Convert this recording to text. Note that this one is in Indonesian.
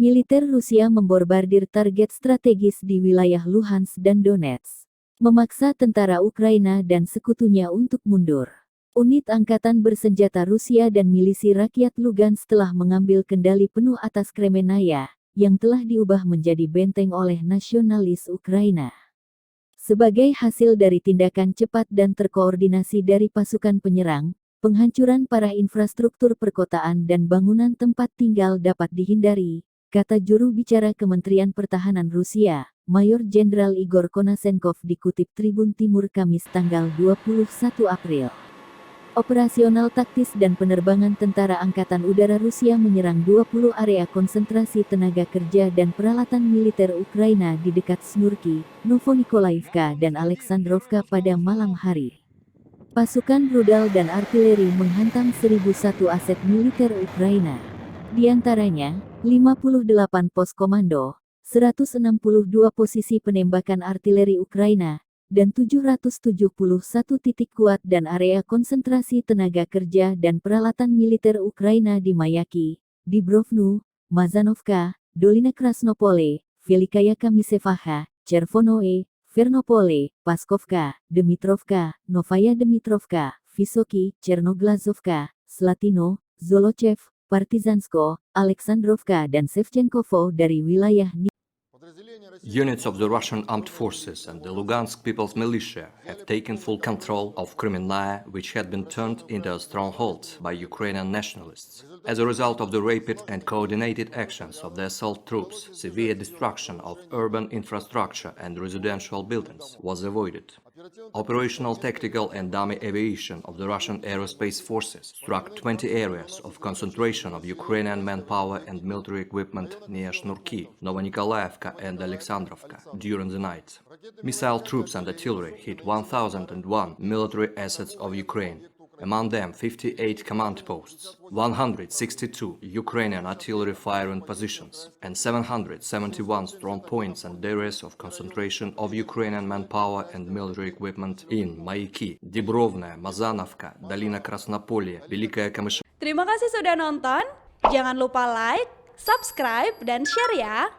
Militer Rusia memborbardir target strategis di wilayah Luhansk dan Donetsk, memaksa tentara Ukraina dan sekutunya untuk mundur. Unit angkatan bersenjata Rusia dan milisi rakyat Lugansk telah mengambil kendali penuh atas Kremenaya, yang telah diubah menjadi benteng oleh nasionalis Ukraina. Sebagai hasil dari tindakan cepat dan terkoordinasi dari pasukan penyerang, penghancuran parah infrastruktur perkotaan dan bangunan tempat tinggal dapat dihindari, kata juru bicara Kementerian Pertahanan Rusia, Mayor Jenderal Igor Konasenkov dikutip Tribun Timur Kamis tanggal 21 April. Operasional taktis dan penerbangan tentara Angkatan Udara Rusia menyerang 20 area konsentrasi tenaga kerja dan peralatan militer Ukraina di dekat Snurki, Novomykolaivka dan Alexandrovka pada malam hari. Pasukan rudal dan artileri menghantam 1.001 aset militer Ukraina. Di antaranya, 58 pos komando, 162 posisi penembakan artileri Ukraina, dan 771 titik kuat dan area konsentrasi tenaga kerja dan peralatan militer Ukraina di Mayaki, Dibrovnu, Mazanovka, Dolina Krasnopole, Velikaya Kamisevaha, Chervonoe, Vernopole, Paskovka, Dmitrovka, Novaya Dmitrovka, Vysoky, Chernoglazovka, Slatino, Zolochev, Partizansko, Alexandrovka dan Shevchenkovo dari wilayah Units of the Russian armed forces and the Lugansk People's Militia have taken full control of Kremenaya, which had been turned into a stronghold by Ukrainian nationalists. As a result of the rapid and coordinated actions of the assault troops, severe destruction of urban infrastructure and residential buildings was avoided. Operational tactical and dummy aviation of the Russian aerospace forces struck 20 areas of concentration of Ukrainian manpower and military equipment near Shnurki, Novomykolaivka and Alexandrovka during the night. Missile troops and artillery hit 1,001 military assets of Ukraine. Among them 58 command posts, 162 Ukrainian artillery firing positions, and 771 strong points and areas of concentration of Ukrainian manpower and military equipment in Mayaki, Dibrovna, Mazanovka, Dolina Krasnopolye, Velikaya Kamyshevaha. Terima kasih sudah nonton. Jangan lupa like, subscribe, dan share ya.